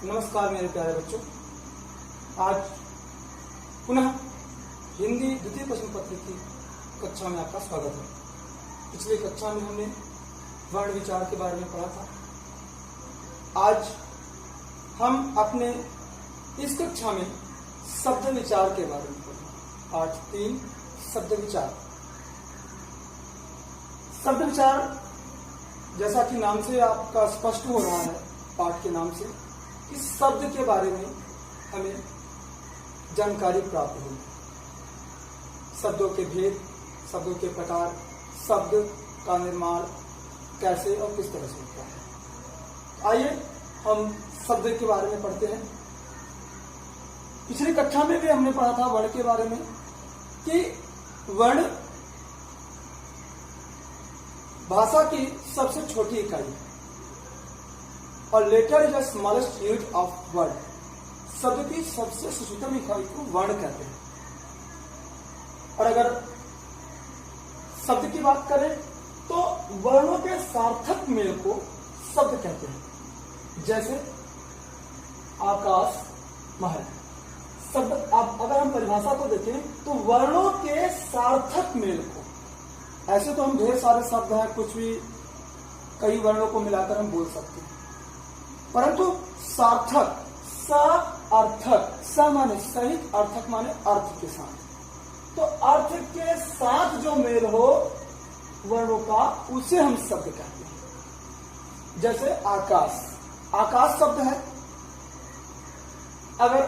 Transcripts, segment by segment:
नमस्कार मेरे प्यारे बच्चों। आज पुनः हिंदी द्वितीय प्रश्न पत्र की कक्षा में आपका स्वागत है। पिछली कक्षा में हमने वर्ण विचार के बारे में पढ़ा था। आज हम अपने इस कक्षा में शब्द विचार के बारे में पढ़ेंगे। पाठ 3 शब्द विचार। शब्द विचार जैसा कि नाम से आपका स्पष्ट हो रहा है, पाठ के नाम से, इस शब्द के बारे में हमें जानकारी प्राप्त होगी। शब्दों के भेद, शब्दों के प्रकार, शब्द का निर्माण कैसे और किस तरह से होता है। आइए हम शब्द के बारे में पढ़ते हैं। पिछली कक्षा में भी हमने पढ़ा था वर्ण के बारे में कि वर्ण भाषा की सबसे छोटी इकाई है और letter is the smallest unit of word. शब्द की सबसे सूक्ष्मतम इकाई को वर्ण कहते हैं। और अगर शब्द की बात करें तो वर्णों के सार्थक मेल को शब्द कहते हैं। जैसे आकाश, महल। शब्द अगर हम परिभाषा को देखें तो वर्णों के सार्थक मेल को, ऐसे तो हम ढेर सारे शब्द हैं, कुछ भी कई वर्णों को मिलाकर हम बोल सकते हैं, परंतु सार्थक, सार्थक, स माने सहित, अर्थक माने अर्थ के साथ, तो अर्थ के साथ जो मेल हो वर्णों का, उसे हम शब्द कहते हैं। जैसे आकाश, आकाश शब्द है। अगर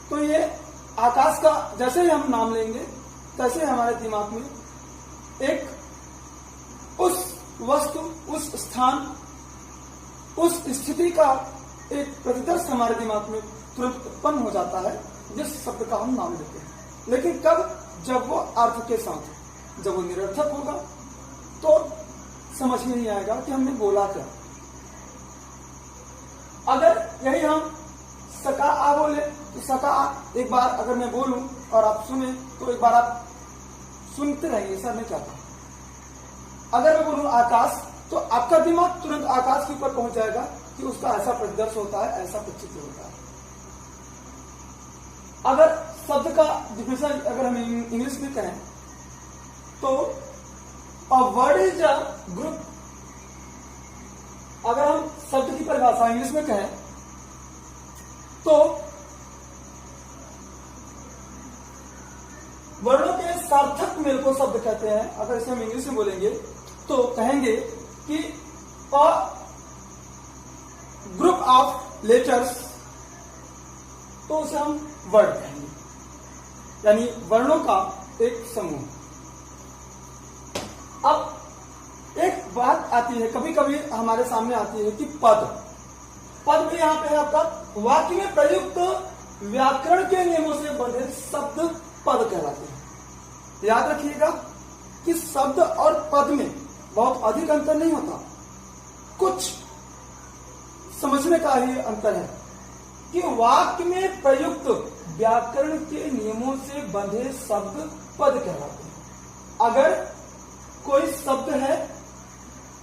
तो ये आकाश का जैसे ही हम नाम लेंगे तैसे हमारे दिमाग में एक उस वस्तु, उस स्थान, उस स्थिति का एक प्रतिदर्श हमारे दिमाग में तुरंत उत्पन्न हो जाता है जिस शब्द का हम नाम लेते हैं। लेकिन कब? जब वो अर्थ के साथ, जब वो निरर्थक होगा तो समझ में नहीं आएगा कि हमने बोला क्या। अगर यही हम सका आ बोले तो सका आ, एक बार अगर मैं बोलूं और आप सुने तो एक बार आप सुनते रहेंगे सर मैं क्या कहा। अगर मैं बोलूं आकाश तो आपका दिमाग तुरंत आकाश के ऊपर पहुंच जाएगा कि उसका ऐसा प्रतिदर्श होता है, ऐसा प्रचित्र होता है। अगर शब्द का डिफिनेशन अगर हम इंग्लिश में कहें तो a word is a group. अगर हम शब्द की परिभाषा इंग्लिश में कहें तो वर्णों के सार्थक मेल को शब्द कहते हैं। अगर इसे हम इंग्लिश में बोलेंगे तो कहेंगे कि अ ग्रुप ऑफ लेटर्स, तो उसे हम वर्ड कहेंगे, यानी वर्णों का एक समूह। अब एक बात आती है, कभी कभी हमारे सामने आती है कि पद भी यहाँ पे है आपका वाक्य में प्रयुक्त व्याकरण के नियमों से बंधे शब्द पद कहलाते हैं। याद रखिएगा कि शब्द और पद में बहुत अधिक अंतर नहीं होता, कुछ समझने का ही अंतर है कि वाक्य में प्रयुक्त व्याकरण के नियमों से बंधे शब्द पद कहलाते हैं। अगर कोई शब्द है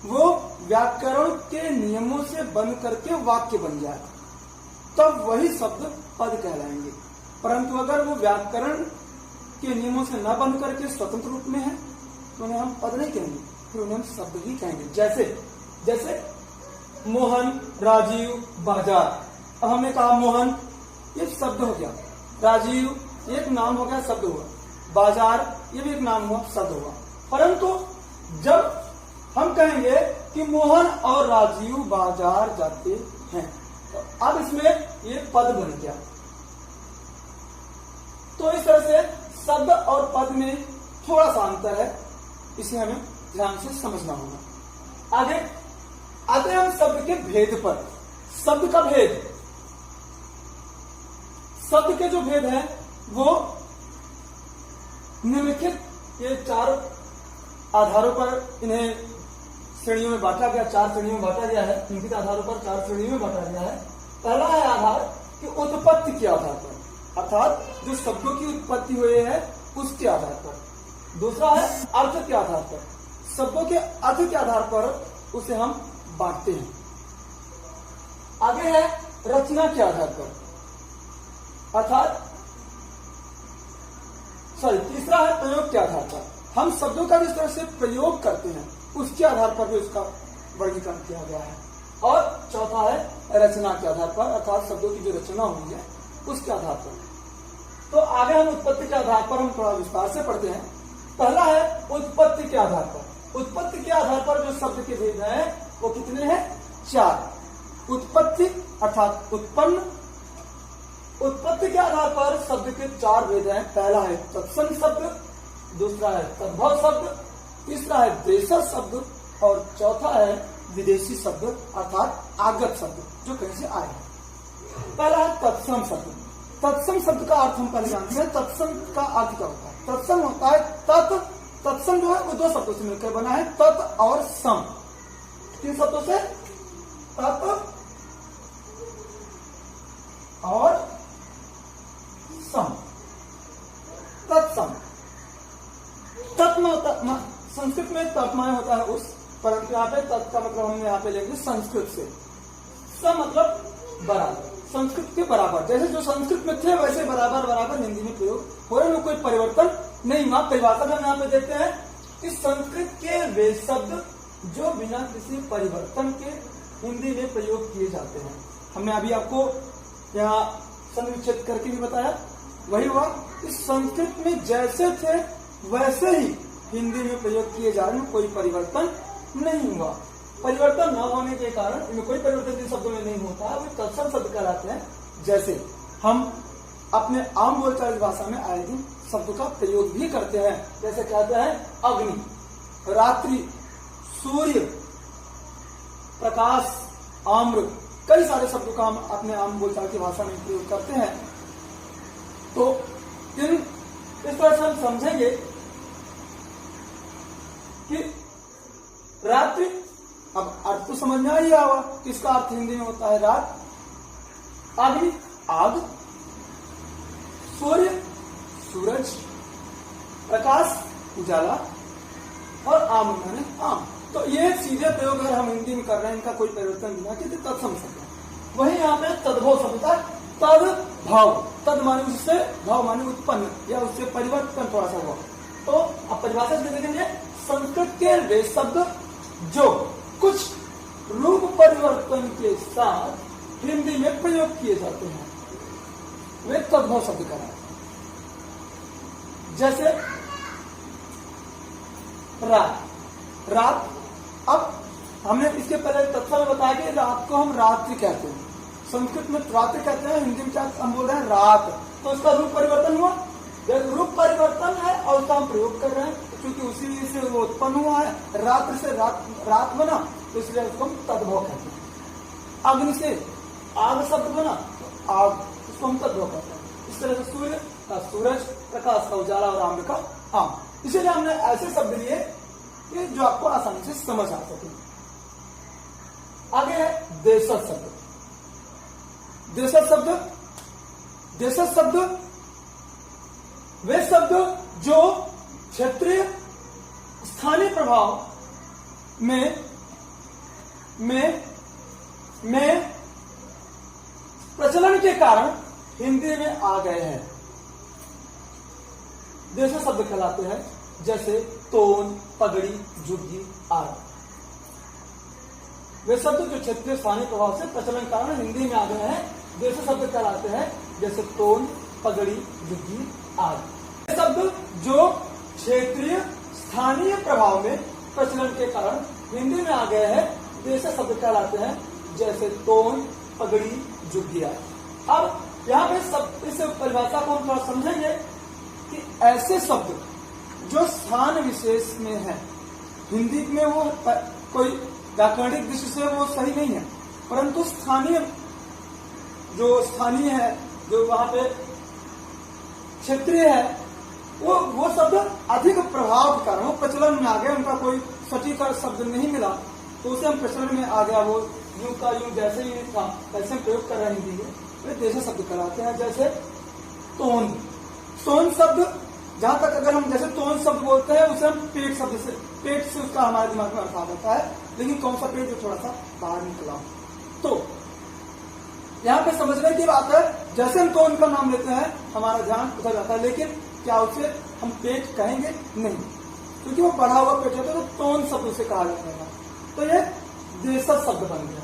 वो व्याकरण के नियमों से बंध करके वाक्य बन जाए तब वही शब्द पद कहलाएंगे, परंतु अगर वो व्याकरण के नियमों से न बंध करके स्वतंत्र रूप में है तो उन्हें हम पद नहीं कहेंगे, फिर उन्हें हम शब्द ही कहेंगे। जैसे मोहन, राजीव, बाजार। अब हमने कहा मोहन ये शब्द हो गया, राजीव एक नाम हो गया, शब्द हुआ, बाजार ये भी एक नाम हुआ, शब्द हुआ। परंतु जब हम कहेंगे कि मोहन और राजीव बाजार जाते हैं तो अब इसमें ये पद बन गया। तो इस तरह से शब्द और पद में थोड़ा सा अंतर है, इसे हमें ध्यान से समझना होगा। आगे आते हैं हम शब्द के भेद पर। शब्द का भेद, शब्द के जो भेद है वो निम्नलिखित ये 4 आधारों पर इन्हें श्रेणियों में बांटा गया, 4 श्रेणियों में बांटा गया है। निम्नलिखित आधारों पर 4 श्रेणियों में बांटा गया है। पहला है आधार कि उत्पत्ति के आधार पर, अर्थात जो शब्दों की उत्पत्ति हुई है उसके आधार पर। दूसरा है अर्थ के आधार पर, शब्दों के अर्थ के आधार पर उसे हम बांटते हैं। आगे है रचना के आधार पर, अर्थात तीसरा है प्रयोग के आधार पर। हम शब्दों का जिस तरह से प्रयोग करते हैं उसके आधार पर भी उसका वर्गीकरण किया गया है। और चौथा है रचना के आधार पर, अर्थात शब्दों की जो रचना हुई है उसके आधार पर। तो आगे हम उत्पत्ति के आधार पर हम थोड़ा विस्तार से पढ़ते हैं। पहला है उत्पत्ति के आधार पर। उत्पत्ति के आधार पर जो शब्द के भेद हैं वो कितने हैं? 4। उत्पत्ति अर्थात उत्पन्न। उत्पत्ति के आधार पर शब्द के 4 भेद हैं। पहला है तत्सम शब्द, दूसरा है तद्भव शब्द, तीसरा है देशज शब्द और चौथा है विदेशी शब्द अर्थात आगत शब्द जो कहीं से आए हैं। पहला है तत्सम शब्द। तत्सम शब्द का अर्थ हम पहले जानते हैं। तत्सम का अर्थ क्या होता है? तत्सम होता है तत्। तत्सम जो है वो 2 शब्दों से मिलकर बना है, तत् और सम। 3 शब्दों से, तत् और सम। तत्सम। तत् में होता, संस्कृत में तत्माय होता है उस, परंतु यहाँ पे तत् का मतलब हम यहाँ पे लेंगे संस्कृत से। सम मतलब बराबर, संस्कृत के बराबर। जैसे जो संस्कृत में थे वैसे बराबर बराबर हिंदी में प्रयोग हो रहे, में कोई परिवर्तन नहीं हुआ। परिभाषा में हम यहाँ पे देखते हैं कि संस्कृत के वे शब्द जो बिना किसी परिवर्तन के हिंदी में प्रयोग किए जाते हैं। हमने अभी आपको यहाँ संविच्छेद करके भी बताया, वही हुआ कि संस्कृत में जैसे थे वैसे ही हिंदी में प्रयोग किए जा रहे हैं, कोई परिवर्तन नहीं हुआ। परिवर्तन न होने के कारण इनमें कोई परिवर्तन जिन शब्दों में नहीं होता है वे तत्सम शब्द कहलाते हैं। जैसे हम अपने आम बोलचाल भाषा में आए दिन शब्द का प्रयोग भी करते हैं। जैसे कहते हैं अग्नि, रात्रि, सूर्य, प्रकाश, आम्र, कई सारे शब्दों का हम अपने आम बोलचाल की भाषा में प्रयोग करते हैं। तो इस तरह से हम समझेंगे कि रात्रि, अब अर्थ तो समझ में ही आवा किसका अर्थ हिंदी में होता है रात, अग्नि आग, सूर्य सूरज, प्रकाश उजाला और आम माने आम। तो ये सीधे प्रयोग अगर हम हिंदी में कर रहे हैं, इनका कोई परिवर्तन बिना के तत्सम शब्द है। वही यहाँ पे तद्भव शब्द था, तद्भव। तद माने उससे, भाव माने उत्पन्न या उससे परिवर्तन थोड़ा सा हुआ। तो अब परिभाषा से देखेंगे, संस्कृत के वे शब्द जो कुछ रूप परिवर्तन के साथ हिंदी में प्रयोग किए जाते हैं वे तद्भव शब्द कहलाते हैं। जैसे रात, रात। अब हमने इसके पहले तत्व में बताया कि रात को हम रात्रि कहते हैं, संस्कृत में रात्रि कहते हैं, हिंदी में क्या हम बोल रहे हैं रात। तो उसका रूप परिवर्तन हुआ, रूप परिवर्तन है और उसका हम प्रयोग कर रहे हैं क्योंकि उसी से वो उत्पन्न हुआ है। रात्रि से रात बना तो इसलिए उसको हम तद्भव कहते हैं। अग्नि से आग शब्द बना तो आग, उसको हम तद्भव कहते हैं। इस तरह से सूर्य का सूरज, प्रकाश का उजाला और आम्र का आम। इसीलिए हमने ऐसे शब्द लिए कि जो आपको आसानी से समझ आ सके। आगे है देशज शब्द। देशज शब्द, देशज शब्द वे शब्द जो क्षेत्रीय स्थानीय प्रभाव में प्रचलन के कारण हिंदी में आ गए हैं, देशज शब्द कहलाते हैं। जैसे तोन, पगड़ी, झुग्गी आदि वे शब्द जो क्षेत्रीय स्थानीय प्रभाव से प्रचलन के कारण हिंदी में आ गए हैं, देशज शब्द कहलाते हैं। जैसे तोन, पगड़ी, झुग्गी आदि शब्द जो क्षेत्रीय स्थानीय प्रभाव में प्रचलन के कारण हिंदी में आ गए हैं, देशज शब्द कहलाते हैं। जैसे तोन, पगड़ी, झुग्गी आदि। अब यहाँ पे इस परिभाषा को हम थोड़ा समझेंगे कि ऐसे शब्द जो स्थान विशेष में है, हिंदी में वो कोई व्याकरणिक दृष्टि से वो सही नहीं है, परंतु स्थानीय जो स्थानीय है, जो वहां पे क्षेत्रीय है, वो शब्द अधिक प्रभाव के कारण वो प्रचलन में आ गए, उनका कोई सटीक शब्द नहीं मिला तो उसे हम प्रचलन में आ गया। वो यूं का यूं जैसे ही था वैसे प्रयोग कर रहे हैं हिंदी में, वे देशज शब्द कहलाते हैं। जैसे तोन, तोन शब्द जहां तक अगर हम जैसे तोन शब्द बोलते हैं उसे हम पेट से उसका हमारे दिमाग में अर्थ आ जाता है, लेकिन कौन सा पेट जो थोड़ा सा बाहर निकला। तो यहाँ पे समझने की बात है, जैसे हम टोन का नाम लेते हैं हमारा ध्यान उधर जाता है, लेकिन क्या उसे हम पेट कहेंगे? नहीं, क्योंकि वो बढ़ा हुआ पेट होता है, तो टोन शब्द उसे कहा जाता है। तो ये देशज शब्द बन गया।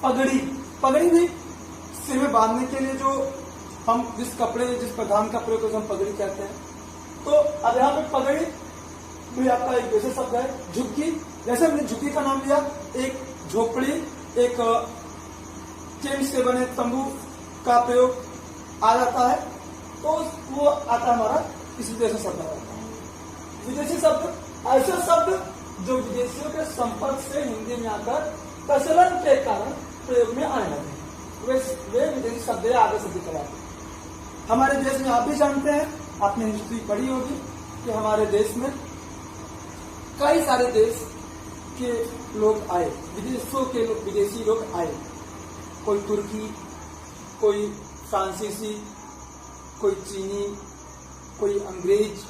पगड़ी, पगड़ी भी सिर में बांधने के लिए जो हम जिस प्रधान का प्रयोग करते हैं हम पगड़ी कहते हैं। तो अब यहाँ पे पगड़ी भी आपका एक देशज शब्द है। झुग्गी, जैसे हमने झुग्गी का नाम लिया, एक झोपड़ी, एक टेंट से बने तंबू का प्रयोग आ जाता है, तो वो आता है हमारा इस विदेशी शब्द आता है। विदेशी शब्द ऐसे शब्द जो विदेशियों के संपर्क से हिंदी में आकर प्रचलन के कारण प्रयोग में आने लगे, वे विदेशी शब्द आगे से दिख जाते हैं। हमारे देश में आप भी जानते हैं, आपने हिस्ट्री पढ़ी होगी कि हमारे देश में कई सारे देश के लोग आए, विदेशी लोग आए। कोई तुर्की, कोई फ्रांसीसी, कोई चीनी, कोई अंग्रेज,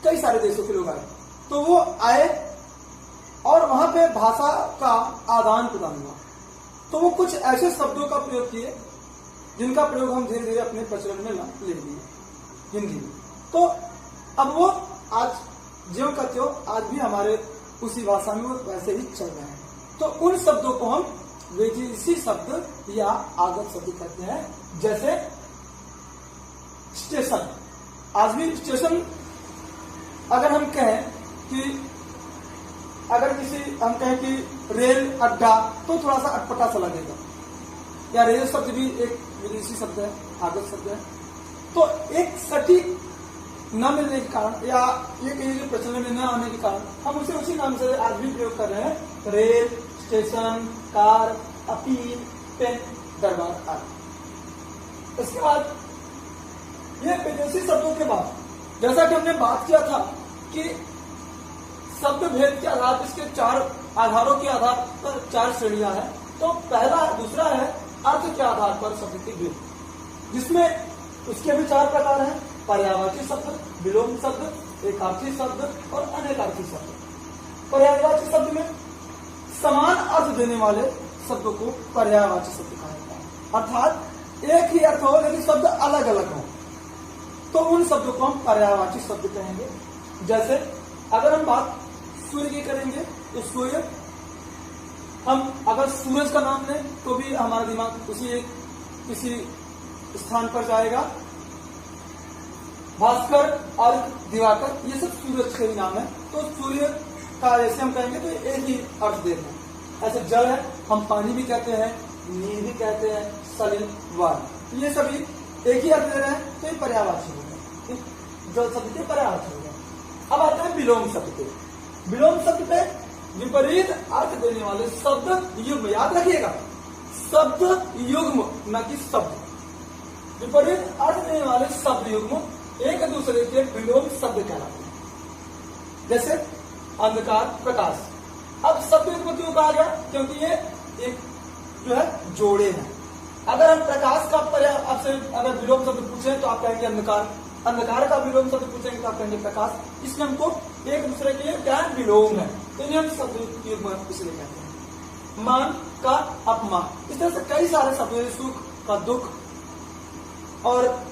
कई सारे देशों के लोग आए। तो वो आए और वहां पे भाषा का आदान प्रदान हुआ, तो वो कुछ ऐसे शब्दों का प्रयोग किए जिनका प्रयोग हम धीरे धीरे अपने प्रचलन में ले लिए हिंदी में। तो अब वो आज ज्यों का त्यों आज भी हमारे उसी भाषा में वो वैसे ही चल रहे हैं। तो उन शब्दों को हम विदेशी शब्द या आगत शब्द कहते हैं। जैसे स्टेशन, आज भी स्टेशन अगर हम कहें कि रेल अड्डा, तो थोड़ा सा अटपटा सा लगेगा। या रेल शब्द भी एक विदेशी शब्द है, आगत शब्द है। तो एक सटीक न मिलने के कारण या ये कहीं प्रचलन में न आने के कारण हम उसे उसी नाम से आज भी प्रयोग कर रहे हैं। Rail, station, car, appeal, pen, दरबार आदि। इसके बाद ये विदेशी शब्दों के बाद, जैसा कि हमने बात किया था कि शब्द भेद के आधार पर इसके 4 आधारों के आधार पर 4 श्रेणियां हैं। तो पहला दूसरा है अर्थ के आधार पर शब्द के भेद, जिसमें उसके भी 4 प्रकार हैं। पर्यायवाची शब्द, विलोम शब्द, एकार्थी शब्द और अनेकार्थी शब्द। पर्यायवाची शब्द में समान अर्थ देने वाले शब्दों को पर्यायवाची शब्द कहा जाता है, अर्थात एक ही अर्थ हो लेकिन शब्द अलग अलग हो, तो उन शब्दों को हम पर्यायवाची शब्द कहेंगे। जैसे अगर हम बात सूर्य की करेंगे तो सूर्य, हम अगर सूरज का नाम लें तो भी हमारा दिमाग किसी स्थान पर जाएगा। भास्कर और दिवाकर, ये सब सूरज के ही नाम है। तो सूर्य का जैसे हम कहेंगे तो एक ही अर्थ देते हैं। ऐसे जल है, हम पानी भी कहते हैं, नीर भी कहते हैं, सलिल, वायु, ये सभी एक ही अर्थ दे रहे हैं, तो ये पर्यायवाची हो गया, जल शब्द के पर्यायवाची हो गया। अब आते हैं विलोम शब्द पे। विलोम शब्द पे विपरीत अर्थ देने वाले शब्द युग्म, याद रखिएगा, शब्द युग्म न कि शब्द। विपरीत अर्थ देने वाले शब्द युग्म एक दूसरे के विलोम शब्द कहलाते हैं। जैसे अंधकार, प्रकाश। अब शब्द युग्म क्यों कहा गया? क्योंकि ये एक जो है जोड़े हैं। अगर हम प्रकाश का आपसे अगर विलोम शब्द पूछें तो आप कहेंगे अंधकार, अंधकार का विलोम शब्द पूछेंगे तो आप कहेंगे प्रकाश। इसमें हमको एक दूसरे के क्या विलोम है, तो इन्हें हम शब्द युग्म इसलिए कहते हैं। मान का अपमान, इस तरह से कई सारे शब्द, सुख का दुख, और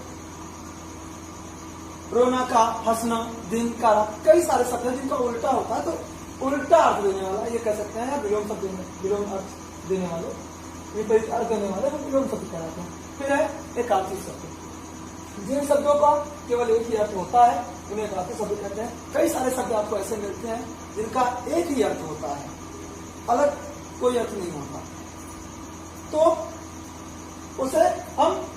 रोना का हंसना, दिन का रात, कई सारे शब्द हैं जिनका उल्टा होता है, तो उल्टा अर्थ देने वाला ये कह सकते हैं, या विलोम शब्द विलोम अर्थ देने वाले, विपरीत अर्थ देने वाले हम विलोम शब्द कहलाते हैं। फिर है एकार्थी शब्द, जिन शब्दों का केवल एक ही अर्थ होता है उन्हें एकार्थी शब्द कहते हैं। कई सारे शब्द आपको ऐसे मिलते हैं जिनका एक ही अर्थ होता है, अलग कोई अर्थ नहीं होता, तो उसे हम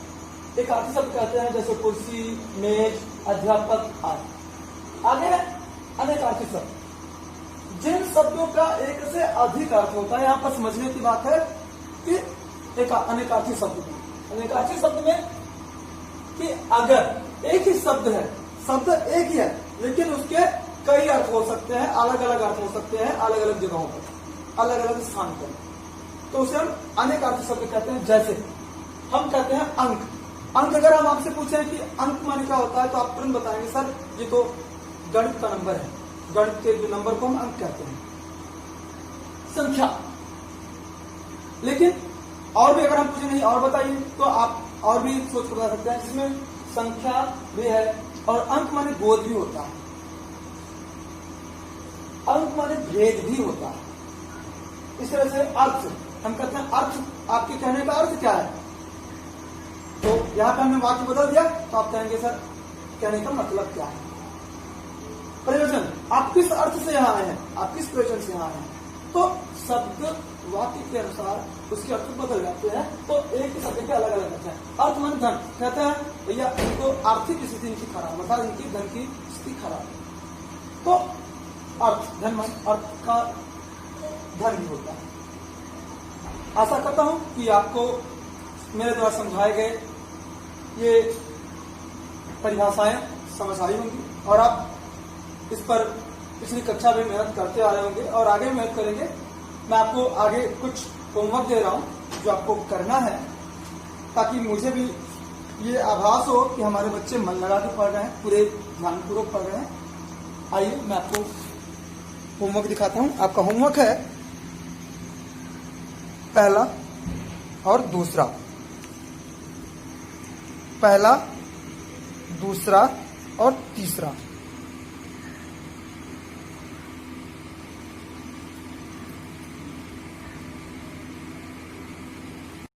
एकार्थी शब्द कहते हैं। जैसे कुर्सी, मेज, अध्यापक आदि। आगे है अनेकार्थी शब्द, जिन शब्दों का एक से अधिक अर्थ होता है। यहाँ पर समझने की बात है कि अनेकार्थी शब्द, अनेकार्थी शब्द में कि अगर एक ही शब्द है, शब्द एक ही है, लेकिन उसके कई अर्थ हो सकते हैं, अलग अलग अर्थ हो सकते हैं, अलग अलग जगहों पर, अलग अलग स्थान पर, तो उसे हम अनेकार्थी शब्द कहते हैं। जैसे हम कहते हैं अंक। अंक अगर हम आपसे पूछें कि अंक माने क्या होता है, तो आप तुरंत बताएंगे सर ये तो गणित का नंबर है, गणित के जो नंबर को हम अंक कहते हैं। संख्या, लेकिन और भी अगर हम पूछे नहीं और बताइए तो आप और भी सोच कर बता सकते हैं, जिसमें संख्या भी है और अंक माने बोध भी होता है, अंक माने भेद भी होता है। इस तरह से अर्थ हम कहते हैं, अर्थ आपके कहने का अर्थ क्या है, तो यहां पर हमने वाक्य बदल दिया तो आप कहेंगे सर कहने का मतलब क्या है। प्रयोजन, आप किस अर्थ से यहाँ आए हैं, आप किस प्रयोजन से यहाँ आए हैं, तो शब्द वाक्य के अनुसार उसके अर्थ बदल जाते हैं, तो एक ही शब्द के अलग अलग अर्थ हैं। अर्थ मन धन, कहते हैं भैया इनको आर्थिक स्थिति इनकी खराब, मतलब इनकी धन की स्थिति खराब, तो अर्थ धन मन अर्थ का धन भी होता है। आशा करता हूं कि आपको मेरे द्वारा समझाए गए ये परिभाषाएं समझ आई होंगी और आप इस पर पिछली कक्षा में मेहनत करते आ रहे होंगे और आगे भी मेहनत करेंगे। मैं आपको आगे कुछ होमवर्क दे रहा हूं जो आपको करना है, ताकि मुझे भी ये आभास हो कि हमारे बच्चे मन लगा के पढ़ रहे हैं, पूरे ध्यानपूर्वक पढ़ रहे हैं। आइए मैं आपको होमवर्क दिखाता हूं। आपका होमवर्क है पहला और दूसरा, पहला, दूसरा और तीसरा।